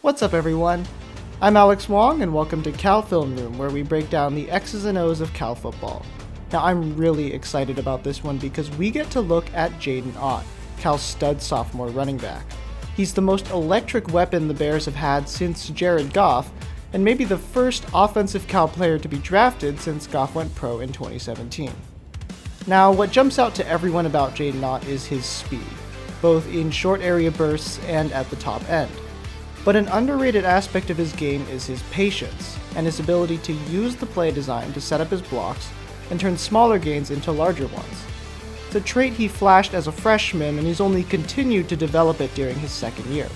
What's up everyone? I'm Alex Wong and welcome to Cal Film Room, where we break down the X's and O's of Cal football. Now I'm really excited about this one because we get to look at Jaydn Ott, Cal's stud sophomore running back. He's the most electric weapon the Bears have had since Jared Goff, and maybe the first offensive Cal player to be drafted since Goff went pro in 2017. Now what jumps out to everyone about Jaydn Ott is his speed, both in short area bursts and at the top end. But an underrated aspect of his game is his patience, and his ability to use the play design to set up his blocks and turn smaller gains into larger ones. It's a trait he flashed as a freshman, and he's only continued to develop it during his second year.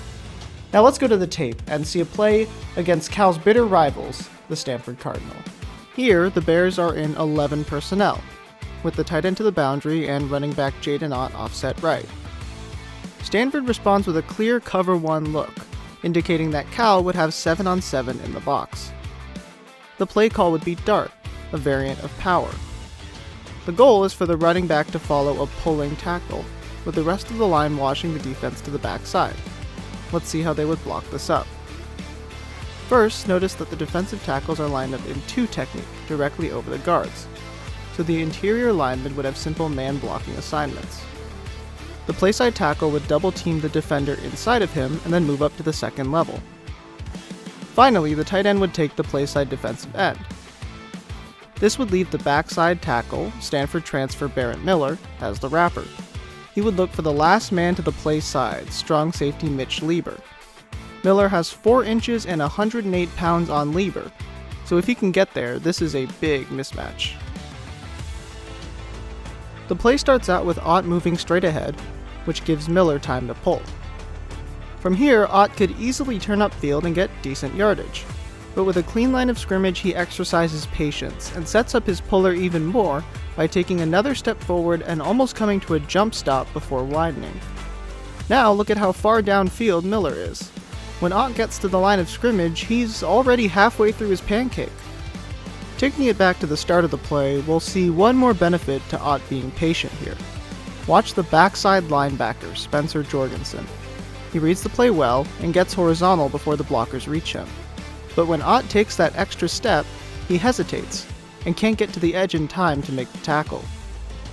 Now let's go to the tape and see a play against Cal's bitter rivals, the Stanford Cardinal. Here, the Bears are in 11 personnel, with the tight end to the boundary and running back Jaydn Ott offset right. Stanford responds with a clear cover 1 look, indicating that Cal would have 7-on-7 in the box. The play call would be dart, a variant of power. The goal is for the running back to follow a pulling tackle, with the rest of the line washing the defense to the backside. Let's see how they would block this up. First, notice that the defensive tackles are lined up in 2 technique, directly over the guards, so the interior lineman would have simple man blocking assignments. The playside tackle would double team the defender inside of him and then move up to the second level. Finally, the tight end would take the playside defensive end. This would leave the backside tackle, Stanford transfer Barrett Miller, as the wrapper. He would look for the last man to the play side, strong safety Mitch Lieber. Miller has 4 inches and 108 pounds on Lieber, so if he can get there, this is a big mismatch. The play starts out with Ott moving straight ahead, which gives Miller time to pull. From here, Ott could easily turn upfield and get decent yardage, but with a clean line of scrimmage he exercises patience and sets up his puller even more by taking another step forward and almost coming to a jump stop before widening. Now look at how far downfield Miller is. When Ott gets to the line of scrimmage, he's already halfway through his pancake. Taking it back to the start of the play, we'll see one more benefit to Ott being patient here. Watch the backside linebacker, Spencer Jorgensen. He reads the play well and gets horizontal before the blockers reach him. But when Ott takes that extra step, he hesitates and can't get to the edge in time to make the tackle.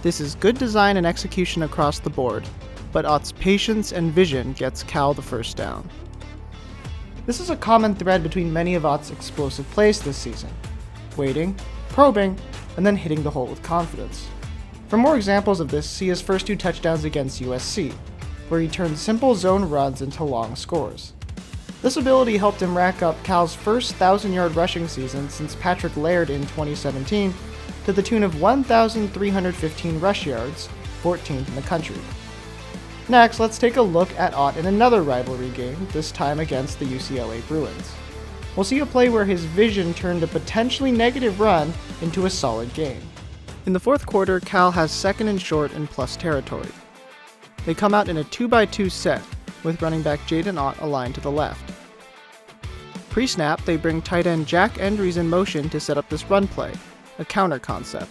This is good design and execution across the board, but Ott's patience and vision gets Cal the first down. This is a common thread between many of Ott's explosive plays this season: waiting, probing, and then hitting the hole with confidence. For more examples of this, see his first 2 touchdowns against USC, where he turned simple zone runs into long scores. This ability helped him rack up Cal's first 1,000-yard rushing season since Patrick Laird in 2017, to the tune of 1,315 rush yards, 14th in the country. Next, let's take a look at Ott in another rivalry game, this time against the UCLA Bruins. We'll see a play where his vision turned a potentially negative run into a solid gain. In the 4th quarter, Cal has 2nd and short in plus territory. They come out in a 2x2 set, with running back Jaydn Ott aligned to the left. Pre-snap, they bring tight end Jack Endries in motion to set up this run play, a counter concept.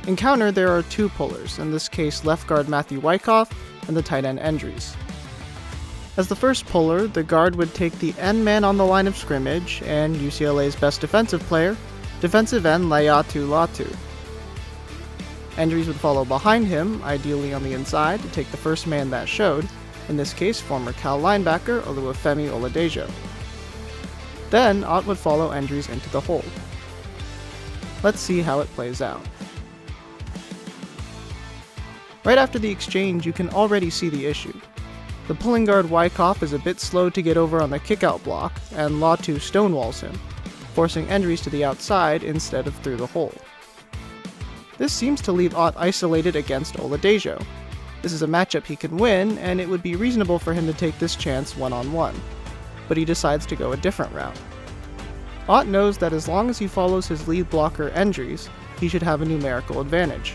In counter, there are 2 pullers, in this case left guard Matthew Wyckoff and the tight end Endries. As the first puller, the guard would take the end man on the line of scrimmage and UCLA's best defensive player, defensive end Layatu Latu. Endries would follow behind him, ideally on the inside, to take the first man that showed, in this case former Cal linebacker Oluwafemi Oladejo. Then Ott would follow Endries into the hole. Let's see how it plays out. Right after the exchange, you can already see the issue. The pulling guard Wyckoff is a bit slow to get over on the kickout block, and Latu stonewalls him, forcing Endries to the outside instead of through the hole. This seems to leave Ott isolated against Oladejo. This is a matchup he can win, and it would be reasonable for him to take this chance one-on-one, but he decides to go a different route. Ott knows that as long as he follows his lead blocker Endries, he should have a numerical advantage.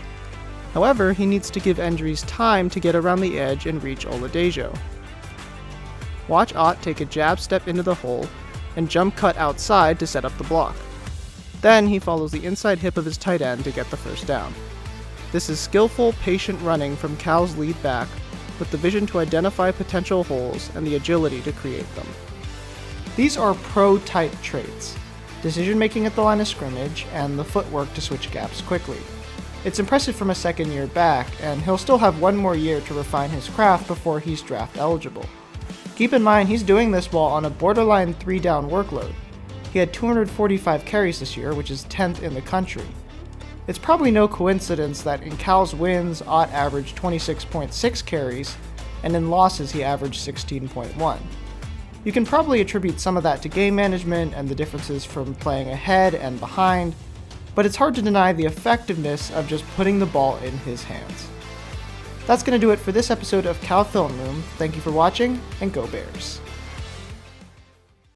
However, he needs to give Endries time to get around the edge and reach Oladejo. Watch Ott take a jab step into the hole and jump cut outside to set up the block. Then he follows the inside hip of his tight end to get the first down. This is skillful, patient running from Cal's lead back, with the vision to identify potential holes and the agility to create them. These are pro-type traits: decision-making at the line of scrimmage, and the footwork to switch gaps quickly. It's impressive from a second year back, and he'll still have one more year to refine his craft before he's draft eligible. Keep in mind, he's doing this while on a borderline 3-down workload. He had 245 carries this year, which is 10th in the country. It's probably no coincidence that in Cal's wins, Ott averaged 26.6 carries, and in losses he averaged 16.1. You can probably attribute some of that to game management and the differences from playing ahead and behind, but it's hard to deny the effectiveness of just putting the ball in his hands. That's going to do it for this episode of Cal Film Room. Thank you for watching, and go Bears!